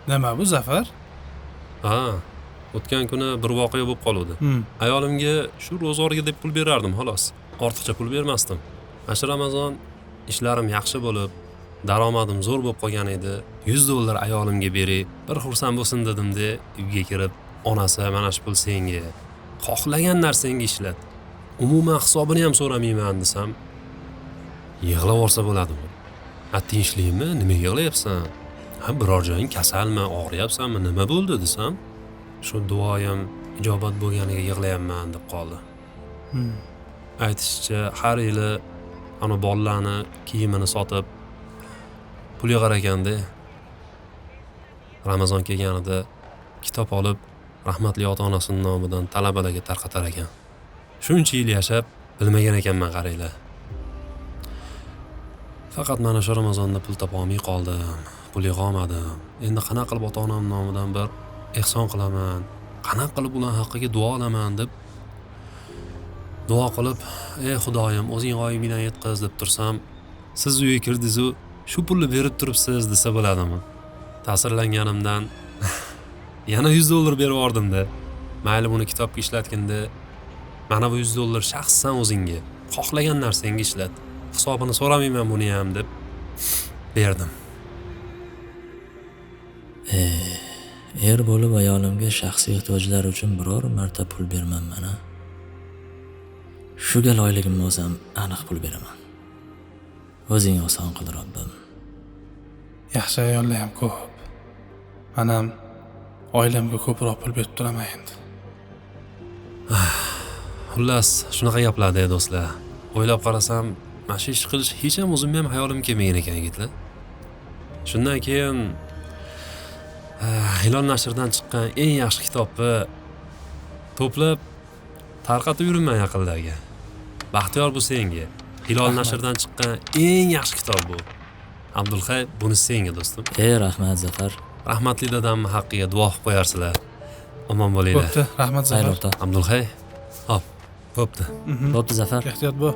Nima bu Zafar? Ha, o'tgan kuni bir voqea bo'lib qoluvdi. Ayolimga shu ro'zg'orga deb pul berardim, xolos. Ortiqcha pul bermasdim. Mana shu Ramazon ishlarim yaxshi bo'lib, daromadim zo'r bo'lib qolgan edi. $100 ayolimga beray, bir xursand bo'lsin dedim-de, uyga kirib, onasi mana shu pul senga. Xohlagan narsangga ishlat. Umuman hisobini ham so'ramayman desam, yig'lab olsa bo'ladimi? Ha, tinchlikmi? Nima yig'layapsan? Ha, biror joying kasalmi, og'riyapsanmi, nima bo'ldi desam, shu duoyim ijobat bo'lganiga yig'layapman deb qoldi. Aytishicha, har yili ana bolalarni kiyimini sotib pul yig'ar ekanda. Ramazon kelganida kitob olib, rahmatli ota-onasining nomidan talabalarga tarqatar ekan. Shuncha yil yashab, bilmagan ekanman qaranglar. Faqat mana shu Ramazonda pul topa olmay qoldim. Pul yig'a olmadim. Endi qanaqa qilib ota-onam nomidan bir ehson qilaman, qanaqa qilib ular haqqiga duo olaman deb duo qilib, ey Xudoyim, o'zing g'oyibingdan yetqiz deb tursam, siz uyga kirdingiz-u, shu pulni berib turibsiz desa bo'ladimi? Ta'sirlanganimdan yana $100 berib yubordim-da. Mayli buni kitobga ishlatganda, mana bu $100 shaxsan o'zingga, xohlagan narsangga ishlat. Hisobini so'ramayman buni ham deb berdim. Er bo'lib ayolimga shaxsiy ehtiyojlar uchun biror marta pul bermanman. Shu gal oyligimni olsam aniq pul beraman. O'zing oson qil Robbim. Yaxshi ayollar ham ko'p. Men ham oilamga ko'proq pul berib turaman endi. Xullas, shunaqa gaplar-da do'stlar. O'ylab qarasam, mana shu ish qilish hech ham o'zimga ham hayolim kelmagan ekan yigitlar. Shundan keyin Hilol nashrdan chiqqan eng yaxshi kitobni to'plab tarqatib yuraman yaqinlarga. Baxtiyor bu senga. Hilol nashrdan chiqqan eng yaxshi kitob bu. Abdulhay, buni senga do'stim. Rahmat Zafar. Rahmatli dadamning haqqiga duo qilib qo'yarsizlar. Omon bo'linglar. Bo'pti, rahmat Zafar. Xayr, Abdulhay, hop, bo'pti. Bo'pti Zafar. Ehtiyot bo'l.